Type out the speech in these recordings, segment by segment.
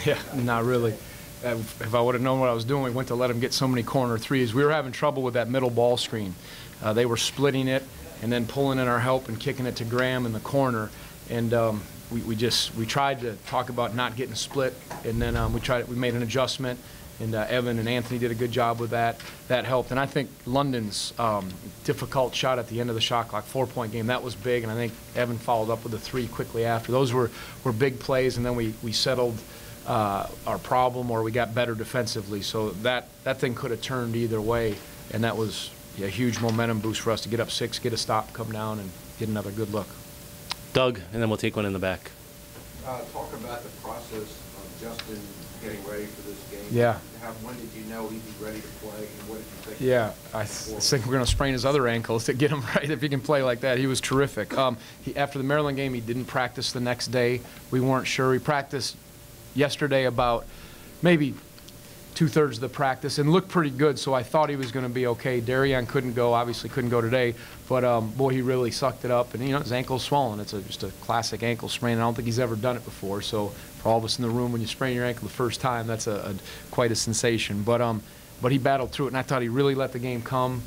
Yeah, not really. If I would have known what I was doing, we went to let him get so many corner threes. We were having trouble with that middle ball screen. They were splitting it and then pulling in our help and kicking it to Graham in the corner. And we tried to talk about not getting split, and then we made an adjustment, and Evan and Anthony did a good job with that. That helped. And I think London's difficult shot at the end of the shot clock, 4-point game, that was big, and I think Evan followed up with a 3 quickly after. Those were big plays, and then we settled our problem, or we got better defensively. So that thing could have turned either way, and that was a huge momentum boost for us to get up 6, get a stop, come down, and get another good look. Doug, and then we'll take one in the back. Talk about the process of Justin getting ready for this game. Yeah. When did you know he'd be ready to play, and what did you think? Yeah, I think we're going to sprain his other ankles to get him right if he can play like that. He was terrific. After the Maryland game, he didn't practice the next day. We weren't sure. He practiced yesterday about maybe 2/3 of the practice and looked pretty good, so I thought he was going to be okay. Darian couldn't go, obviously couldn't go today, but boy, he really sucked it up, and his ankle's swollen. It's just a classic ankle sprain. I don't think he's ever done it before, so for all of us in the room, when you sprain your ankle the first time, that's quite a sensation. But he battled through it, and I thought he really let the game come.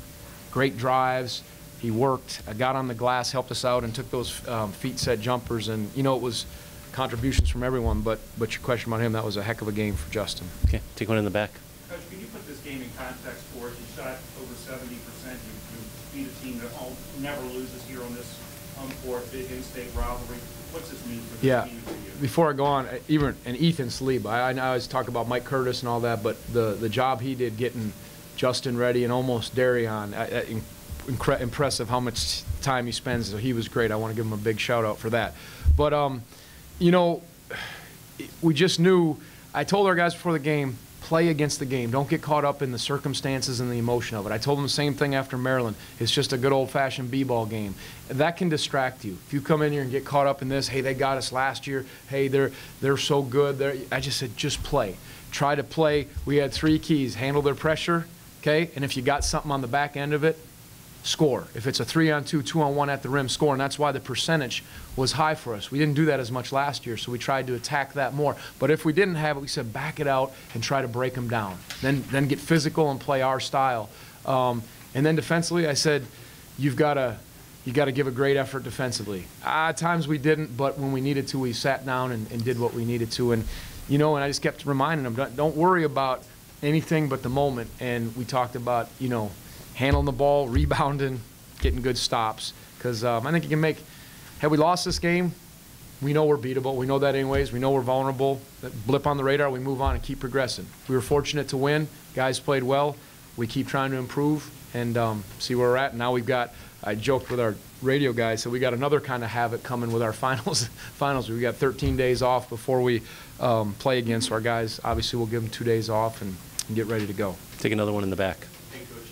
Great drives. He worked, got on the glass, helped us out, and took those feet set jumpers, and it was contributions from everyone, but your question about him, that was a heck of a game for Justin. Okay, take one in the back. Coach, can you put this game in context for us? You shot over 70%. You beat a team that never loses here on this home court, big in-state rivalry. What's this mean for this team for you? Before I go on, and Ethan Sleeb, I always talk about Mike Curtis and all that, but the job he did getting Justin ready and almost Darian, impressive how much time he spends. So he was great. I want to give him a big shout out for that. But we just knew, I told our guys before the game, play against the game. Don't get caught up in the circumstances and the emotion of it. I told them the same thing after Maryland. It's just a good old-fashioned b-ball game. That can distract you. If you come in here and get caught up in this, hey, they got us last year, hey, they're so good. I just said, just play. Try to play. We had 3 keys. Handle their pressure, okay? And if you got something on the back end of it, score. If it's a 3-on-2, 2-on-1 at the rim, score. And that's why the percentage was high for us. We didn't do that as much last year, so we tried to attack that more. But if we didn't have it, we said back it out and try to break them down. Then get physical and play our style. And then defensively, I said, you got to give a great effort defensively. At times we didn't, but when we needed to, we sat down and did what we needed to. And and I just kept reminding them, don't worry about anything but the moment. And we talked about, handling the ball, rebounding, getting good stops. Because I think you can make, had we lost this game, we know we're beatable. We know that anyways. We know we're vulnerable. That blip on the radar, we move on and keep progressing. We were fortunate to win. Guys played well. We keep trying to improve and see where we're at. And now we've got, I joked with our radio guys, so we got another kind of havoc coming with our finals. We got 13 days off before we play again. So our guys, obviously, will give them 2 days off and get ready to go. Take another one in the back. Hey, Coach,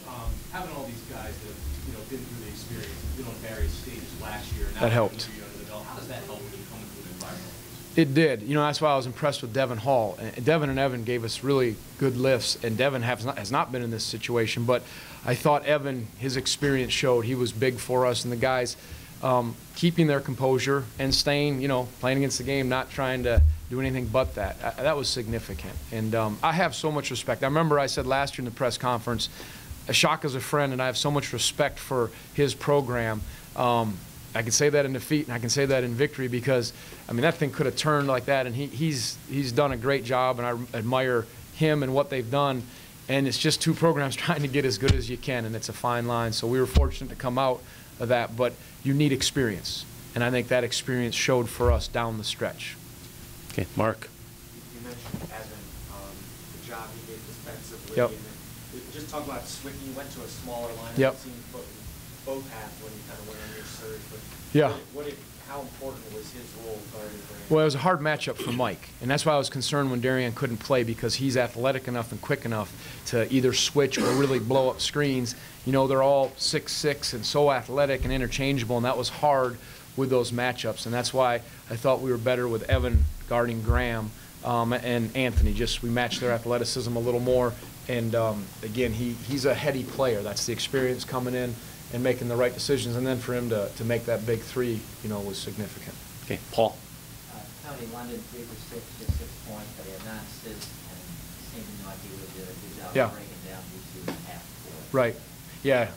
having all these guys that have been through the experience, been on various stages last year, and now that helped. How does that help when you come into an environment? It did. That's why I was impressed with Devin Hall. And Devin and Evan gave us really good lifts, and Devin has not been in this situation, but I thought Evan, his experience showed he was big for us, and the guys keeping their composure and staying, playing against the game, not trying to do anything but that. That was significant. And I have so much respect. I remember I said last year in the press conference, Shaka's a friend, and I have so much respect for his program. I can say that in defeat, and I can say that in victory because, that thing could have turned like that, and he's done a great job, and I admire him and what they've done. And it's just 2 programs trying to get as good as you can, and it's a fine line. So we were fortunate to come out of that, but you need experience. And I think that experience showed for us down the stretch. Okay, Mark. You mentioned Evan, the job he did defensively. Yep. And just talk about switching. You went to a smaller lineup. Yep. It seemed both halves when you kind of went on your surge. But yeah. How important was his role guarding Graham? Well, it was a hard matchup for Mike, and that's why I was concerned when Darian couldn't play because he's athletic enough and quick enough to either switch or really blow up screens. They're all 6'6" and so athletic and interchangeable, and that was hard with those matchups, and that's why I thought we were better with Evan guarding Graham and Anthony. We matched their athleticism a little more, and again, he's a heady player. That's the experience coming in and making the right decisions, and then for him to make that big 3, was significant. Okay, Paul. Tony, London 3 for 6, just 6 points, but he had 9 assists, and it seemed to me like he would do a good job Yeah. of breaking down VCU in the half court. Right. Yeah.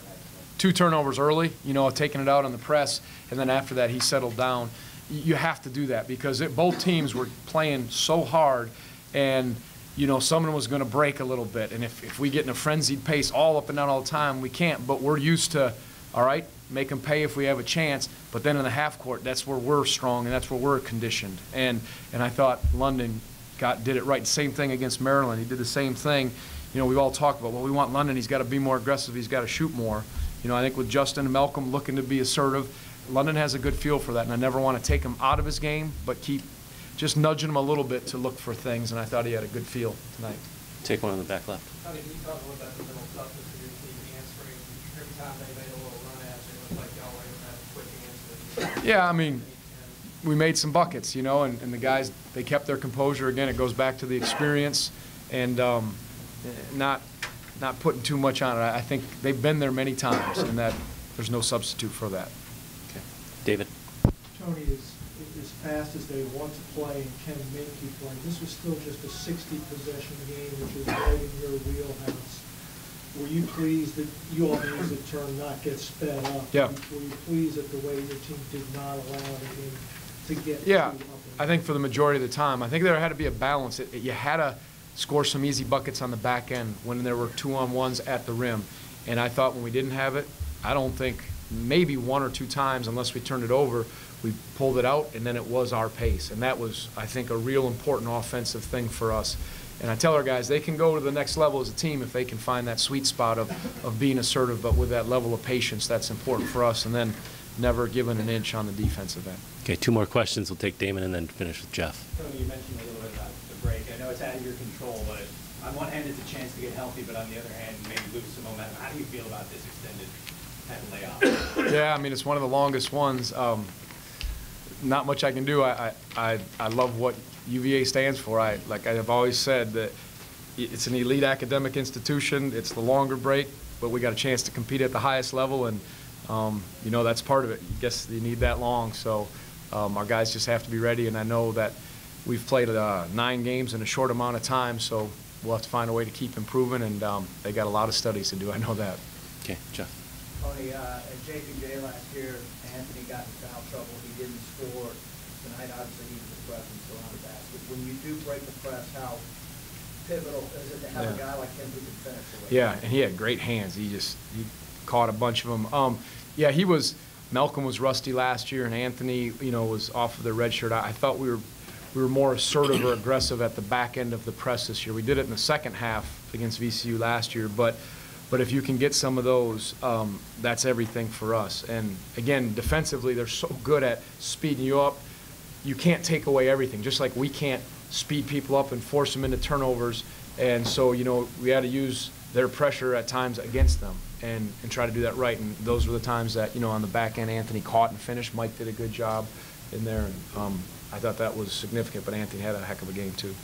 2 turnovers early, taking it out on the press, and then after that he settled down. You have to do that because both teams were playing so hard, and someone was going to break a little bit. And if we get in a frenzied pace all up and down all the time, we can't. But we're used to, all right, make them pay if we have a chance. But then in the half court, that's where we're strong and that's where we're conditioned. And I thought London did it right. Same thing against Maryland. He did the same thing. We've all talked about, well, we want London. He's got to be more aggressive. He's got to shoot more. I think with Justin and Malcolm looking to be assertive, London has a good feel for that. And I never want to take him out of his game, but keep just nudging him a little bit to look for things. And I thought he had a good feel tonight. Take one on the back left. Tony, can you talk a little about the mental toughness of your team answering every time they made a little run at you? It looked like y'all were able to have a quick answer. Yeah, I mean, we made some buckets, and the guys, they kept their composure. Again, it goes back to the experience and not putting too much on it. I think they've been there many times, and that there's no substitute for that. Okay. David. Tony, as fast as they want to play and can make you play, this was still just a 60-possession game, which is right in your wheelhouse. Were you pleased that you all used the term not get sped up? Yeah. Were you pleased at the way your team did not allow the game to get Yeah, too up and I think for the majority of the time. I think there had to be a balance. You had to score some easy buckets on the back end when there were 2-on-1s at the rim. And I thought when we didn't have it, I don't think maybe 1 or 2 times, unless we turned it over, we pulled it out, and then it was our pace. And that was, I think, a real important offensive thing for us. And I tell our guys, they can go to the next level as a team if they can find that sweet spot of being assertive, but with that level of patience, that's important for us. And then never giving an inch on the defensive end. Okay, 2 more questions. We'll take Damon and then finish with Jeff. Tony, you mentioned a little bit about the break. I know it's out of your control, but on one hand, it's a chance to get healthy, but on the other hand, maybe lose some momentum. How do you feel about this extended layoff? Yeah, I mean, it's one of the longest ones. Not much I can do. I love what UVA stands for. Like I've always said, that it's an elite academic institution. It's the longer break, but we got a chance to compete at the highest level, and that's part of it. I guess you need that long, so our guys just have to be ready. And I know that we've played 9 games in a short amount of time, so we'll have to find a way to keep improving. And they got a lot of studies to do. I know that. Okay, Jeff. Tony, at JPJ last year, Anthony got in foul trouble. He didn't score. Tonight, obviously, he was the presence around the basket. When you do break the press, how pivotal is it to have a guy like him who can finish the way? Yeah, and he had great hands. He caught a bunch of them. Yeah, Malcolm was rusty last year, and Anthony, was off of the red shirt. I thought we were more assertive or aggressive at the back end of the press this year. We did it in the second half against VCU last year, but if you can get some of those, that's everything for us. And again, defensively, they're so good at speeding you up. You can't take away everything, just like we can't speed people up and force them into turnovers. And so, we had to use their pressure at times against them and try to do that right. And those were the times that, on the back end, Anthony caught and finished. Mike did a good job in there. And I thought that was significant, but Anthony had a heck of a game, too.